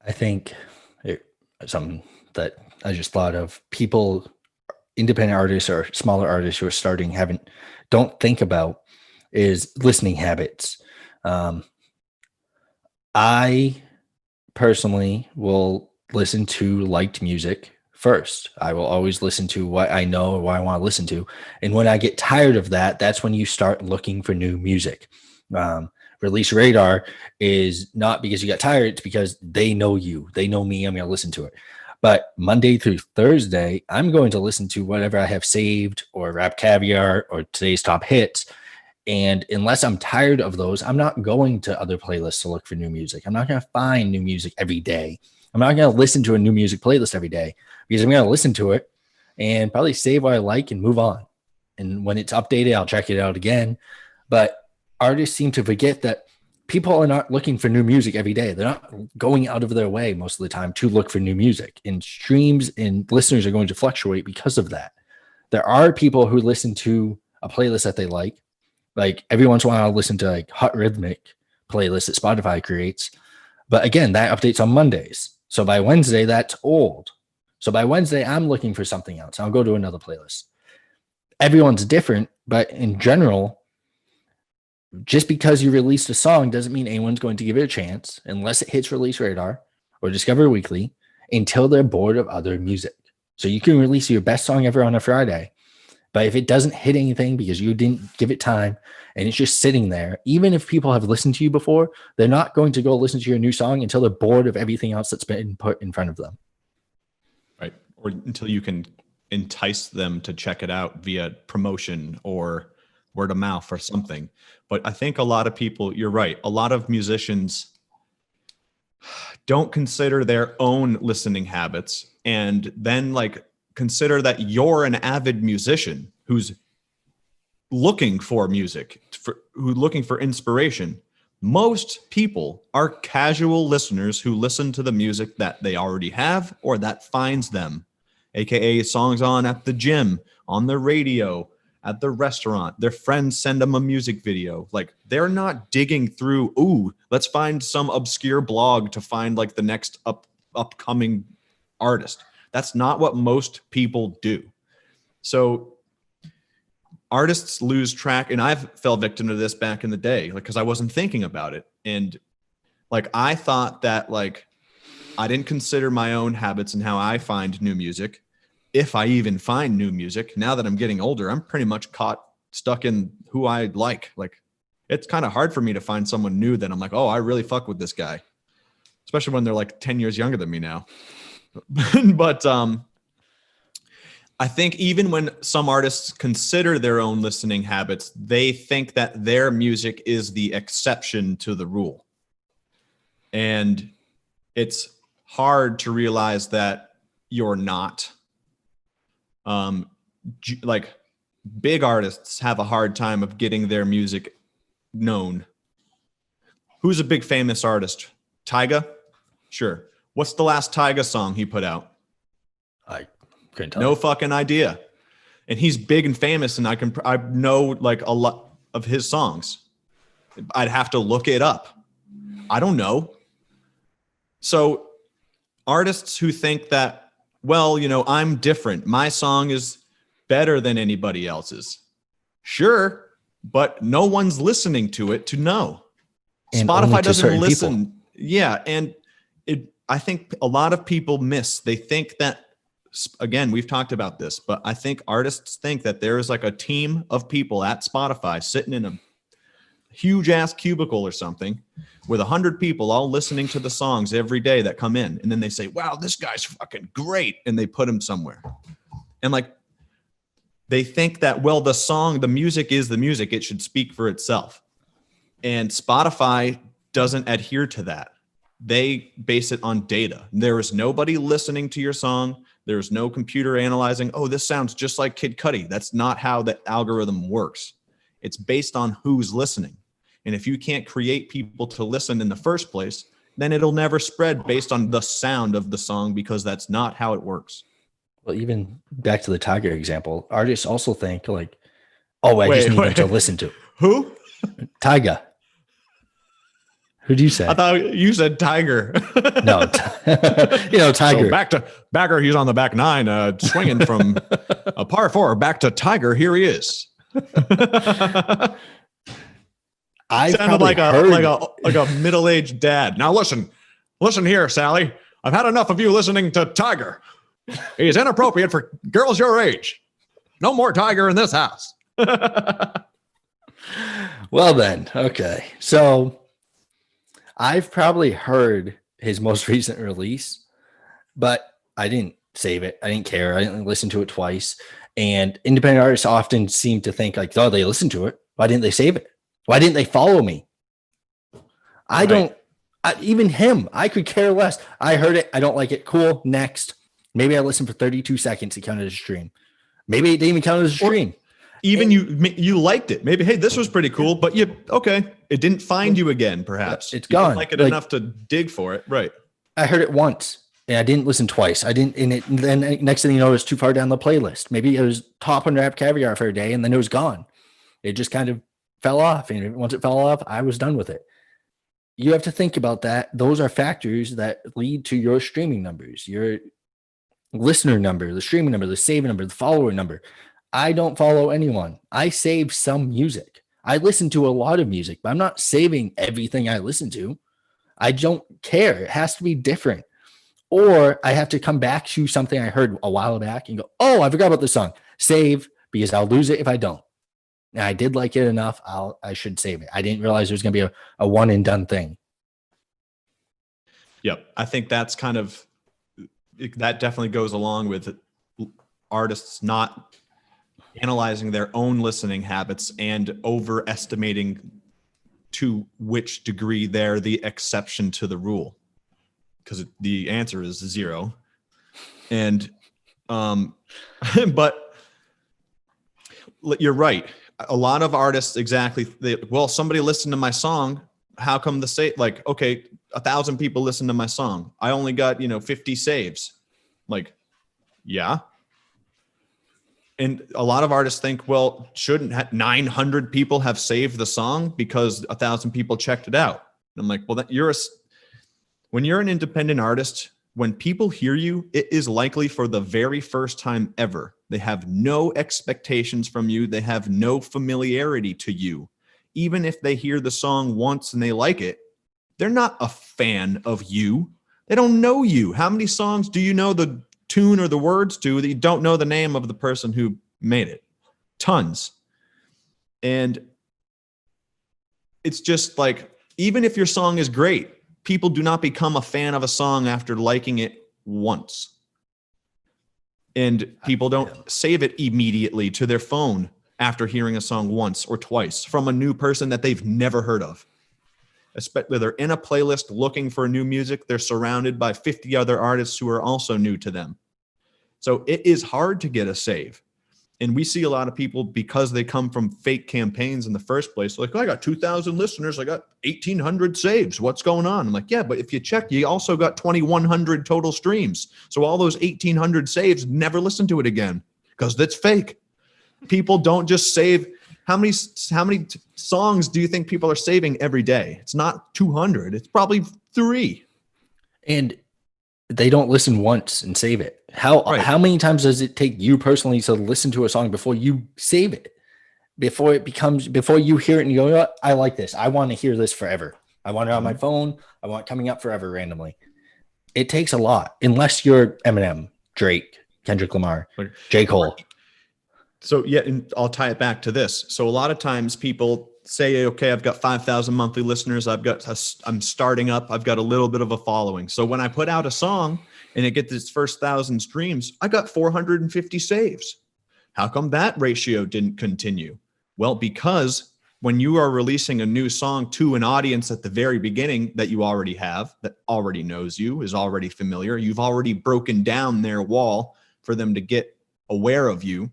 I think something that I just thought of, people, independent artists or smaller artists who are starting, don't think about is listening habits. Um, I personally will listen to liked music first. I will always listen to what I know or what I want to listen to. And when I get tired of that, that's when you start looking for new music. Um, Release radar is not because you got tired, it's because they know you. They know me. I'm going to listen to it. But Monday through Thursday, I'm going to listen to whatever I have saved or Rap Caviar or today's top hits. And unless I'm tired of those, I'm not going to other playlists to look for new music. I'm not going to find new music every day. I'm not going to listen to a new music playlist every day because I'm going to listen to it and probably save what I like and move on. And when it's updated, I'll check it out again. But artists seem to forget that people are not looking for new music every day. They're not going out of their way most of the time to look for new music. And streams and listeners are going to fluctuate because of that. There are people who listen to a playlist that they like every once in a while I'll listen to like hot rhythmic playlists that Spotify creates. But again, that updates on Mondays. So by Wednesday, that's old. So by Wednesday, I'm looking for something else. I'll go to another playlist. Everyone's different, but in general, just because you released a song doesn't mean anyone's going to give it a chance unless it hits release radar or Discover Weekly until they're bored of other music. So you can release your best song ever on a Friday, but if it doesn't hit anything because you didn't give it time and it's just sitting there, even if people have listened to you before, they're not going to go listen to your new song until they're bored of everything else that's been put in front of them. Right. Or until you can entice them to check it out via promotion or word of mouth or something. But I think a lot of people, you're right, a lot of musicians don't consider their own listening habits and then like consider that you're an avid musician who's looking for music, who's looking for inspiration. Most people are casual listeners who listen to the music that they already have or that finds them, aka songs on at the gym, on the radio, at the restaurant. Their friends send them a music video. Like they're not digging through, ooh, let's find some obscure blog to find like the next upcoming artist. That's not what most people do. So artists lose track, and I've fell victim to this back in the day, like because I wasn't thinking about it. And like I thought that like I didn't consider my own habits and how I find new music. If I even find new music, now that I'm getting older, I'm pretty much stuck in who I like. Like it's kind of hard for me to find someone new that I'm like, oh, I really fuck with this guy, especially when they're like 10 years younger than me now. But I think even when some artists consider their own listening habits, they think that their music is the exception to the rule. And it's hard to realize that you're not. Like big artists have a hard time of getting their music known. Who's a big famous artist? Tyga? Sure. What's the last Tyga song he put out? I couldn't tell No you. fucking idea. And he's big and famous, and I know like a lot of his songs. I'd have to look it up. I don't know. So artists who think that, well, you know, I'm different, my song is better than anybody else's. Sure, but no one's listening to it to know. And Spotify doesn't listen. People. Yeah, and I think a lot of people they think that, again, we've talked about this, but I think artists think that there is like a team of people at Spotify sitting in a huge ass cubicle or something with 100 people all listening to the songs every day that come in. And then they say, wow, this guy's fucking great. And they put him somewhere. And like, they think that, well, the music is the music. It should speak for itself. And Spotify doesn't adhere to that. They base it on data. There is nobody listening to your song. There's no computer analyzing, oh, this sounds just like Kid Cudi. That's not how the algorithm works. It's based on who's listening. And if you can't create people to listen in the first place, then it'll never spread based on the sound of the song, because that's not how it works. Well, even back to the Tiger example, artists also think like, oh, I just need them to listen to. Who? Tyga. Who'd you I say? thought you said Tiger. No, So Tiger. back to Bagger. He's on the back nine, swinging from a par four. Back to Tiger. Here he is. I've Sounded probably heard like a middle-aged dad. Now listen here, Sally. I've had enough of you listening to Tiger. He's inappropriate for girls your age. No more Tiger in this house. Well then, okay. So I've probably heard his most recent release, but I didn't save it. I didn't care. I didn't listen to it twice. And independent artists often seem to think like, oh, they listened to it. Why didn't they save it? Why didn't they follow me? I don't, even him, I could care less. I heard it. I don't like it. Cool. Next. Maybe I listened for 32 seconds. It counted as a stream. Maybe it didn't even count as a stream. Even you liked it. Maybe, hey, this was pretty cool, but it didn't find you again, perhaps. It's gone. You didn't like it enough to dig for it. Right. I heard it once and I didn't listen twice. I didn't, and then next thing you know, it's too far down the playlist. Maybe it was top unwrapped caviar for a day and then it was gone. It just kind of fell off. And once it fell off, I was done with it. You have to think about that. Those are factors that lead to your streaming numbers, your listener number, the streaming number, the saving number, the follower number. I don't follow anyone. I save some music. I listen to a lot of music, but I'm not saving everything I listen to. I don't care. It has to be different. Or I have to come back to something I heard a while back and go, oh, I forgot about this song. Save, because I'll lose it if I don't. And I did like it enough. I should save it. I didn't realize there's going to be a one and done thing. Yep. I think that definitely goes along with artists not analyzing their own listening habits and overestimating to which degree they're the exception to the rule, because the answer is 0. And but you're right, a lot of artists somebody listened to my song, how come okay, 1,000 people listened to my song, I only got 50 saves. Like, yeah. And a lot of artists think, well, shouldn't 900 people have saved the song because 1,000 people checked it out? And I'm like, well, when you're an independent artist, when people hear you, it is likely for the very first time ever. They have no expectations from you. They have no familiarity to you. Even if they hear the song once and they like it, they're not a fan of you. They don't know you. How many songs do you know the tune or the words to that you don't know the name of the person who made it? Tons. And it's just like, even if your song is great, people do not become a fan of a song after liking it once. And people don't save it immediately to their phone after hearing a song once or twice from a new person that they've never heard of. Especially they're in a playlist looking for new music. They're surrounded by 50 other artists who are also new to them. So it is hard to get a save. And we see a lot of people, because they come from fake campaigns in the first place, like, oh, I got 2,000 listeners, I got 1,800 saves. What's going on? I'm like, yeah, but if you check, you also got 2,100 total streams. So all those 1,800 saves, never listen to it again, because that's fake. People don't just save. How many songs do you think people are saving every day? It's not 200. It's probably 3. And they don't listen once and save it. How many times does it take you personally to listen to a song before you save it? Before you hear it and you go, you know what? I like this. I want to hear this forever. I want it on my phone. I want it coming up forever randomly. It takes a lot, unless you're Eminem, Drake, Kendrick Lamar, J. Cole. So yeah, and I'll tie it back to this. So a lot of times people say, okay, I've got 5,000 monthly listeners. I'm starting up. I've got a little bit of a following. So when I put out a song and it gets its first 1,000 streams, I got 450 saves. How come that ratio didn't continue? Well, because when you are releasing a new song to an audience at the very beginning that you already have, that already knows you, is already familiar, you've already broken down their wall for them to get aware of you.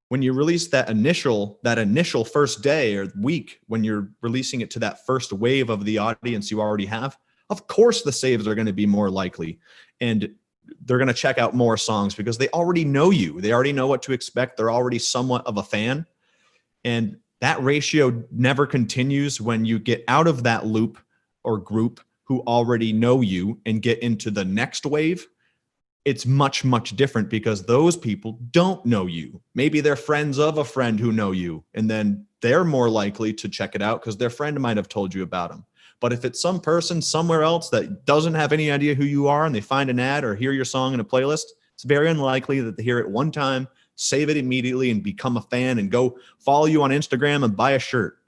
When you release that initial first day or week, when you're releasing it to that first wave of the audience you already have, of course the saves are going to be more likely, and they're going to check out more songs because they already know you. They already know what to expect. They're already somewhat of a fan. And that ratio never continues when you get out of that loop, or group who already know you and get into the next wave, it's much, much different because those people don't know you. Maybe they're friends of a friend who know you, and then they're more likely to check it out because their friend might have told you about them. But if it's some person somewhere else that doesn't have any idea who you are and they find an ad or hear your song in a playlist, it's very unlikely that they hear it one time, save it immediately, and become a fan and go follow you on Instagram and buy a shirt.